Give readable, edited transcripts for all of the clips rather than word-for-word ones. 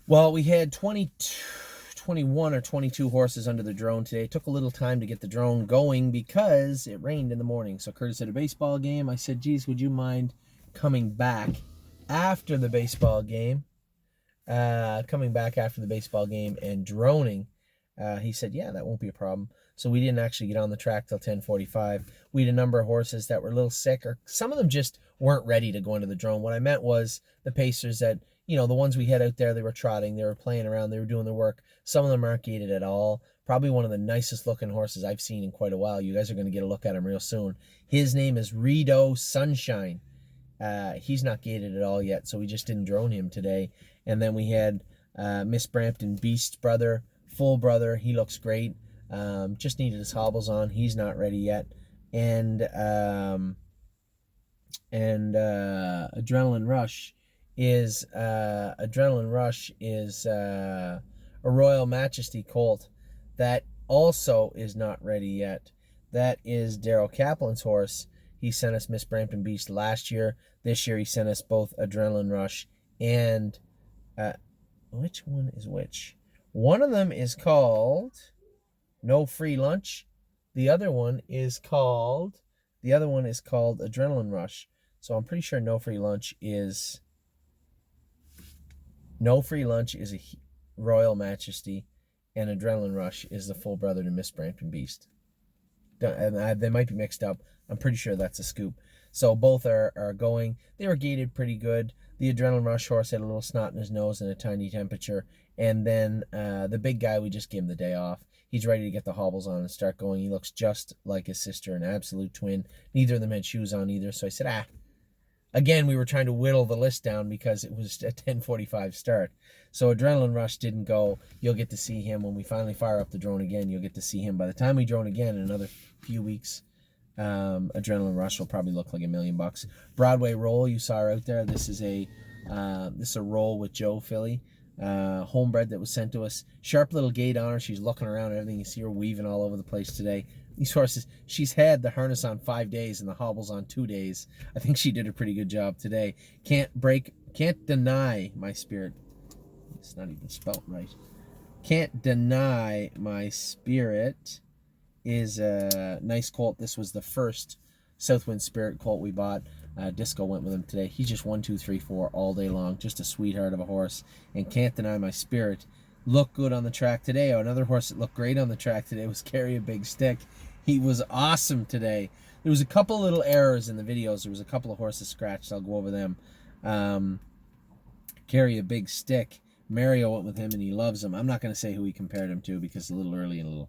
Well, we had 21 or 22 horses under the drone today. It took a little time to get the drone going because it rained in the morning. So Curtis had a baseball game. I said, geez, would you mind coming back after the baseball game? And droning. He said, yeah, that won't be a problem. So we didn't actually get on the track till 10:45. We had a number of horses that were a little sick, or some of them just weren't ready to go into the drone. What I meant was the pacers that, the ones we had out there, they were trotting, they were playing around, they were doing their work. Some of them aren't gated at all. Probably one of the nicest looking horses I've seen in quite a while. You guys are going to get a look at him real soon. His name is Rido Sunshine. He's not gated at all yet, so we just didn't drone him today. And then we had Miss Brampton Beast's brother, full brother. He looks great. Just needed his hobbles on. He's not ready yet. And Adrenaline Rush is a Royal Majesty colt that also is not ready yet. That is Daryl Kaplan's horse. He sent us Miss Brampton Beast last year. This year he sent us both Adrenaline Rush and which one is which? One of them is called No Free Lunch. The other one is called Adrenaline Rush. So I'm pretty sure No Free Lunch is a Royal Majesty, and Adrenaline Rush is the full brother to Miss Brampton Beast. They might be mixed up. I'm pretty sure that's a scoop. So both are going. They were gated pretty good. The Adrenaline Rush horse had a little snot in his nose and a tiny temperature. And then the big guy, we just gave him the day off. He's ready to get the hobbles on and start going. He looks just like his sister, an absolute twin. Neither of them had shoes on either. So I said, Again, we were trying to whittle the list down because it was a 10:45 start. So Adrenaline Rush didn't go. You'll get to see him when we finally fire up the drone again. You'll get to see him. By the time we drone again in another few weeks, Adrenaline Rush will probably look like $1 million. Broadway Roll, you saw her out there. This is a roll with Joe filly, homebred that was sent to us. Sharp little gait on her. She's looking around and everything. You see her weaving all over the place today. These horses, she's had the harness on 5 days and the hobbles on 2 days. I think she did a pretty good job today. Can't deny my spirit. It's not even spelt right. Can't deny my spirit is a nice colt. This was the first Southwind Spirit colt we bought. Disco went with him today. He's just 1, 2, 3, 4 all day long. Just a sweetheart of a horse. And Can't Deny My Spirit looked good on the track today. Another horse that looked great on the track today was Carry a Big Stick. He was awesome today. There was a couple little errors in the videos. There was a couple of horses scratched. I'll go over them. Carry a Big Stick. Mario went with him and he loves him. I'm not going to say who he compared him to because it's a little early and I'm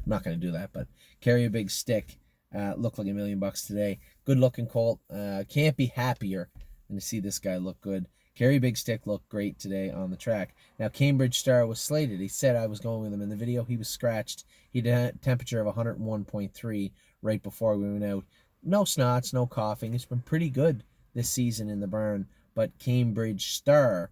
not going to do that. But Carry a Big Stick looked like $1 million today. Good looking colt. Can't be happier than to see this guy look good. Carry Big Stick looked great today on the track. Now, Cambridge Star was slated. He said I was going with him in the video. He was scratched. He had a temperature of 101.3 right before we went out. No snots, no coughing. It's been pretty good this season in the barn, but Cambridge Star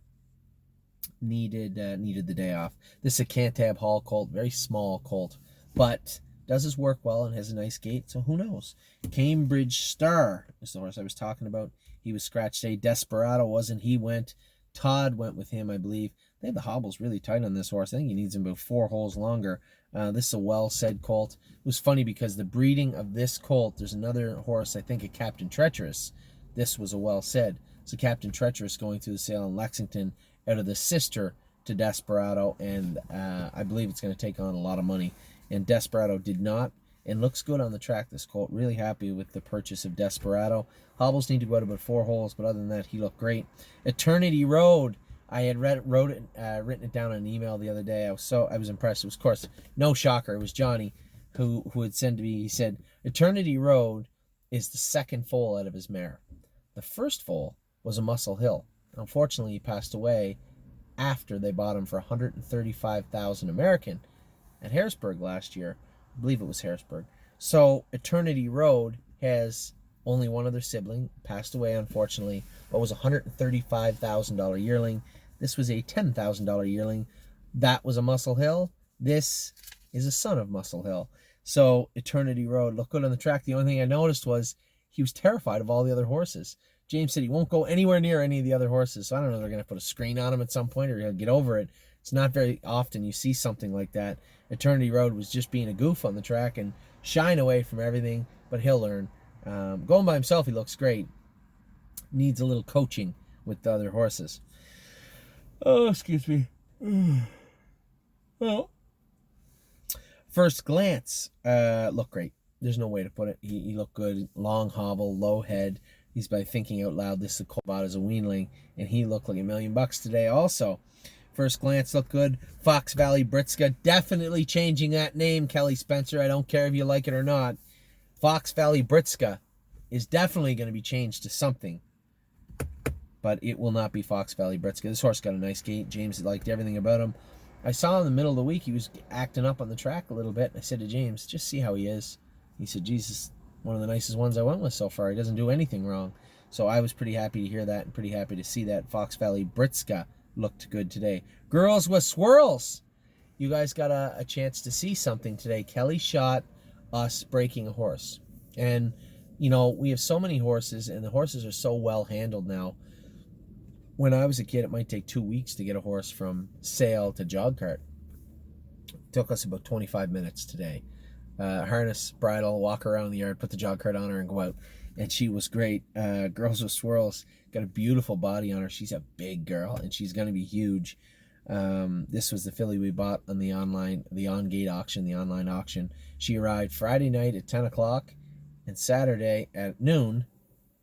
needed the day off. This is a Cantab Hall colt, very small colt, but does his work well and has a nice gait, so who knows? Cambridge Star is the horse I was talking about. He was scratched today. Desperado wasn't. He went. Todd went with him, I believe. They have the hobbles really tight on this horse. I think he needs them about 4 holes longer. This is a well-said colt. It was funny because the breeding of this colt, there's another horse, I think a Captain Treacherous. This was a well-said. So Captain Treacherous going through the sale in Lexington out of the sister to Desperado, and I believe it's going to take on a lot of money. And Desperado did not, and looks good on the track, this colt. Really happy with the purchase of Desperado. Hobbles need to go out about 4 holes, but other than that, he looked great. Eternity Road. I had written it down in an email the other day. I was impressed. It was, of course, no shocker. It was Johnny who had sent to me. He said, Eternity Road is the second foal out of his mare. The first foal was a Muscle Hill. Unfortunately, he passed away after they bought him for $135,000 American at Harrisburg last year. I believe it was Harrisburg. So Eternity Road has only one other sibling, passed away unfortunately, but was a $135,000 yearling. This was a $10,000 yearling. That was a Muscle Hill. This is a son of Muscle Hill. So Eternity Road looked good on the track. The only thing I noticed was he was terrified of all the other horses. James said he won't go anywhere near any of the other horses. So I don't know if they're going to put a screen on him at some point or he'll get over it. It's not very often you see something like that. Eternity Road was just being a goof on the track and shying away from everything, but he'll learn. Going by himself, he looks great. Needs a little coaching with the other horses. Oh, excuse me. Well, First Glance looked great. There's no way to put it. He looked good. Long hobble, low head. He's by thinking out loud. This is bought as a weanling, and he looked like $1 million today also. First Glance looked good. Fox Valley Britska, definitely changing that name, Kelly Spencer. I don't care if you like it or not. Fox Valley Britska is definitely going to be changed to something, but it will not be Fox Valley Britska. This horse got a nice gait. James liked everything about him. I saw in the middle of the week he was acting up on the track a little bit. I said to James, just see how he is. He said, Jesus, one of the nicest ones I went with so far. He doesn't do anything wrong. So I was pretty happy to hear that and pretty happy to see that. Fox Valley Britska looked good today. Girls with Swirls. You guys got a chance to see something today. Kelly shot us breaking a horse. And, you know, we have so many horses, and the horses are so well handled now. When I was a kid, it might take 2 weeks to get a horse from sale to jog cart. It took us about 25 minutes today. Harness, bridle, walk around the yard, put the jog cart on her, and go out. And she was great. Girls with Swirls got a beautiful body on her. She's a big girl, and she's going to be huge. This was the filly we bought on the on-gate auction, the online auction. She arrived Friday night at 10 o'clock and Saturday at noon.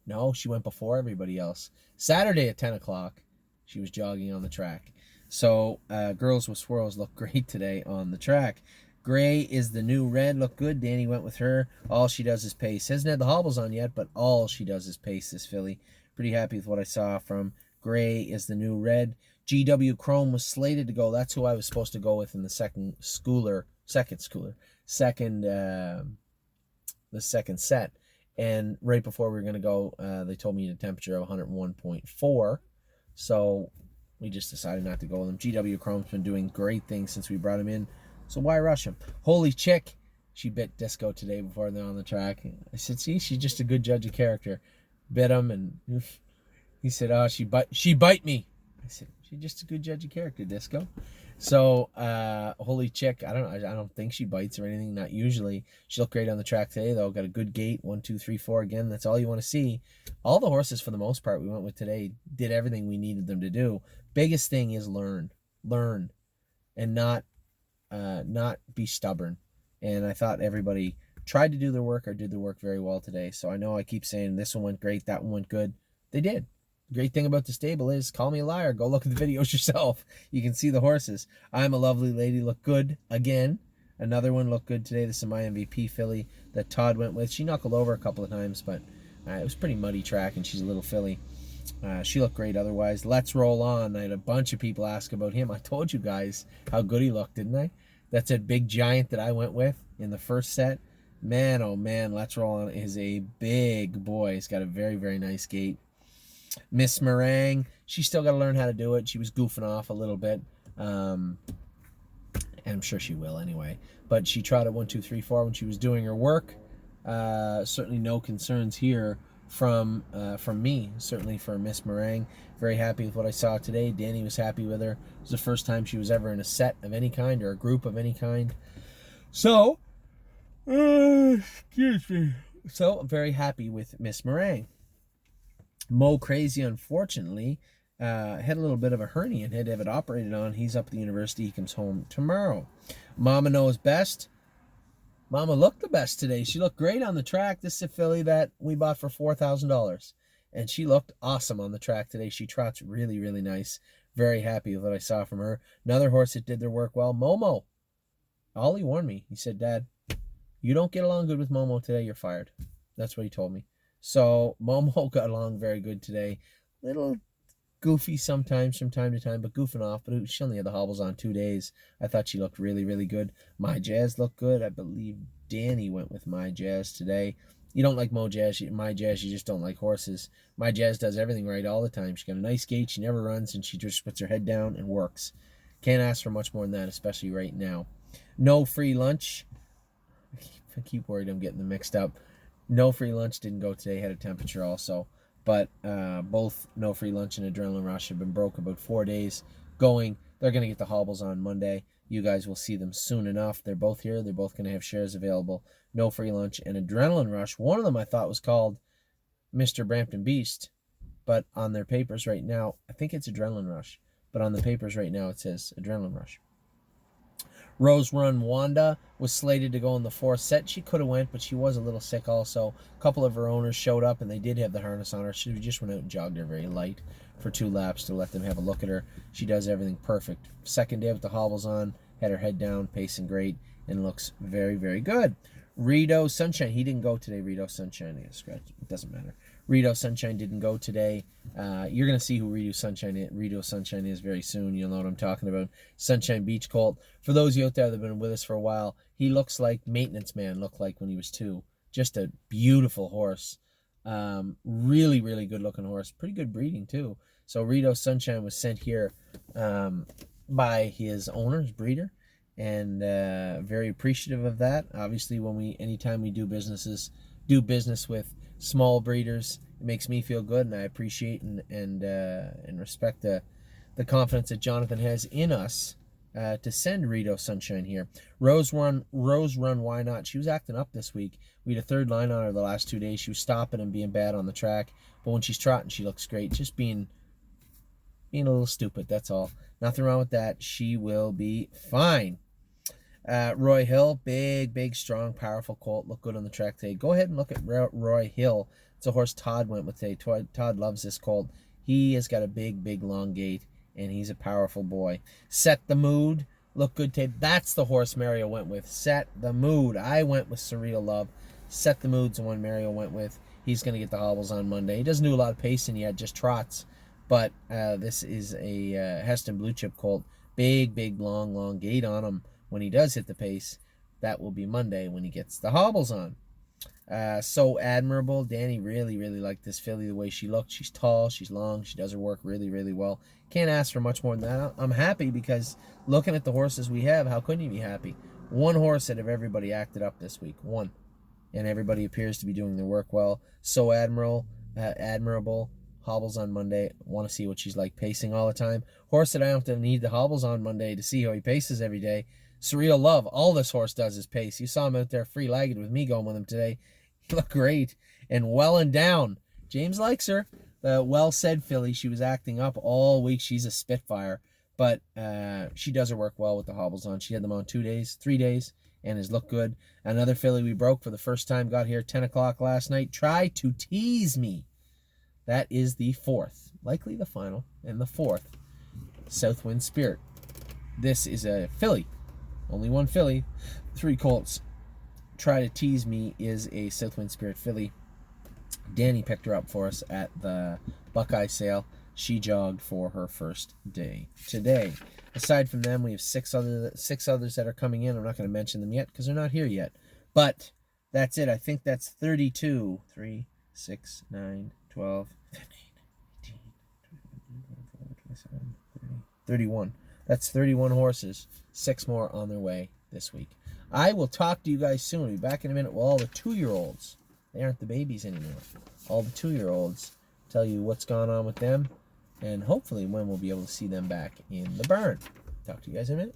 No, she went before everybody else. Saturday at 10 o'clock, she was jogging on the track. So Girls with Swirls look great today on the track. Gray is the new red. Look good. Danny went with her. All she does is pace. Hasn't had the hobbles on yet, but all she does is pace, this filly. Pretty happy with what I saw from Gray is the new red. GW Chrome was slated to go. That's who I was supposed to go with in the second set. And right before we were going to go, they told me the temperature of 101.4. So we just decided not to go with him. GW Chrome's been doing great things since we brought him in. So why rush him? Holy Chick, she bit Disco today before they're on the track. I said, see, she's just a good judge of character. Bit him, and he said, oh, she bite me. I said, she's just a good judge of character, Disco. So, Holy Chick, I don't think she bites or anything, not usually. She looked great on the track today, though. Got a good gait, 1, 2, 3, 4. Again, that's all you want to see. All the horses, for the most part, we went with today did everything we needed them to do. Biggest thing is learn, and not be stubborn. And I thought everybody tried to do their work or did their work very well today. So I know I keep saying this one went great, that one went good. They did. The great thing about the stable is, call me a liar, go look at the videos yourself. You can see the horses. I'm a Lovely Lady looked good again. Another one looked good today. This is my MVP filly that Todd went with. She knuckled over a couple of times, but it was a pretty muddy track, and she's a little filly. She looked great otherwise. Let's Roll On. I had a bunch of people ask about him. I told you guys how good he looked, didn't I? That's a big giant that I went with in the first set. Man, oh man, Let's Roll On is a big boy. He's got a very, very nice gait. Miss Meringue, she still got to learn how to do it. She was goofing off a little bit. And I'm sure she will anyway. But she trotted 1, 2, 3, 4 when she was doing her work. Certainly no concerns here from me. Certainly for Miss Meringue. Very happy with what I saw today. Danny was happy with her. It was the first time she was ever in a set of any kind or a group of any kind. So, excuse me. So, I'm very happy with Miss Meringue. Mo Crazy, unfortunately, had a little bit of a hernia and had to have it operated on. He's up at the university. He comes home tomorrow. Mama Knows Best. Mama looked the best today. She looked great on the track. This is a filly that we bought for $4,000. And she looked awesome on the track today. She trots really, really nice. Very happy with what I saw from her. Another horse that did their work well, Momo. Ollie warned me. He said, Dad, you don't get along good with Momo today, you're fired. That's what he told me. So Momo got along very good today. Little goofy sometimes from time to time, but goofing off. But she only had the hobbles on 2 days. I thought she looked really, really good. My Jazz looked good. I believe Danny went with My Jazz today. You don't like My Jazz, you just don't like horses. My Jazz does everything right all the time. She's got a nice gait. She never runs, and she just puts her head down and works. Can't ask for much more than that, especially right now. No Free Lunch. I keep worried I'm getting them mixed up. No Free Lunch didn't go today. Had a temperature also. but both No Free Lunch and Adrenaline Rush have been broke about 4 days going. They're going to get the hobbles on Monday. You guys will see them soon enough. They're both here. They're both going to have shares available. No Free Lunch and Adrenaline Rush. One of them I thought was called Mr. Brampton Beast, but on their papers right now, I think it's Adrenaline Rush, but on the papers right now it says Adrenaline Rush. Rose Run Wanda was slated to go in the 4th set. She could have went, but she was a little sick also. A couple of her owners showed up, and they did have the harness on her. She just went out and jogged her very light for 2 laps to let them have a look at her. She does everything perfect. Second day with the hobbles on, had her head down, pacing great, and looks very, very good. Rido Sunshine, he didn't go today. Rido Sunshine, it doesn't matter. Rido Sunshine didn't go today. You're going to see who Rido Sunshine is very soon. You'll know what I'm talking about. Sunshine Beach Colt. For those of you out there that have been with us for a while, he looks like Maintenance Man looked like when he was 2. Just a beautiful horse. Really, really good looking horse. Pretty good breeding too. So Rido Sunshine was sent here by his owner's breeder, and very appreciative of that. Obviously, anytime we do business with small breeders, it makes me feel good, and I appreciate and respect the confidence that Jonathan has in us to send Rido Sunshine here. Rose Run, why not? She was acting up this week. We had a 3rd line on her the last 2 days. She was stopping and being bad on the track, but when she's trotting, she looks great. Just being a little stupid, that's all. Nothing wrong with that. She will be fine. Roy Hill, big, strong, powerful colt. Look good on the track today. Go ahead and look at Roy Hill. It's a horse Todd went with today. Todd loves this colt. He has got a big, long gait, and he's a powerful boy. Set the Mood. Look good today. That's the horse Mario went with. Set the Mood. I went with Surreal Love. Set the Mood's the one Mario went with. He's going to get the hobbles on Monday. He doesn't do a lot of pacing yet, just trots. But this is a Heston Blue Chip colt. Big, long gait on him. When he does hit the pace, that will be Monday when he gets the hobbles on. So Admirable. Danny really liked this filly, the way she looked. She's tall, she's long, she does her work really well. Can't ask for much more than that. I'm happy because looking at the horses we have, how couldn't you be happy? One horse out of everybody acted up this week. One. And everybody appears to be doing their work well. So Admirable. Hobbles on Monday. Want to see what she's like pacing all the time. Horse that I don't have to need the hobbles on Monday to see how he paces every day. Surreal Love. All this horse does is pace. You saw him out there free-legged with me going with him today. He looked great. And Well and Down. James likes her. The well-said filly. She was acting up all week. She's a spitfire. But she does her work well with the hobbles on. She had them on 3 days, and has looked good. Another filly we broke for the first time. Got here 10 o'clock last night. Try to tease me. That is the 4th. Likely the final. And the 4th. Southwind Spirit. This is a filly. Only one filly, 3 colts. Try to Tease Me is a Southwind Spirit filly. Danny picked her up for us at the Buckeye sale. She jogged for her first day today. Aside from them, we have 6 others that are coming in. I'm not going to mention them yet because they're not here yet. But that's it. I think that's 32. 3, 6, 9, 12, 15, 18, 27, 30, 31. That's 31 horses. 6 more on their way this week. I will talk to you guys soon. I'll be back in a minute with all the 2-year-olds. They aren't the babies anymore. All the 2-year-olds. Tell you what's gone on with them. And hopefully when we'll be able to see them back in the barn. Talk to you guys in a minute.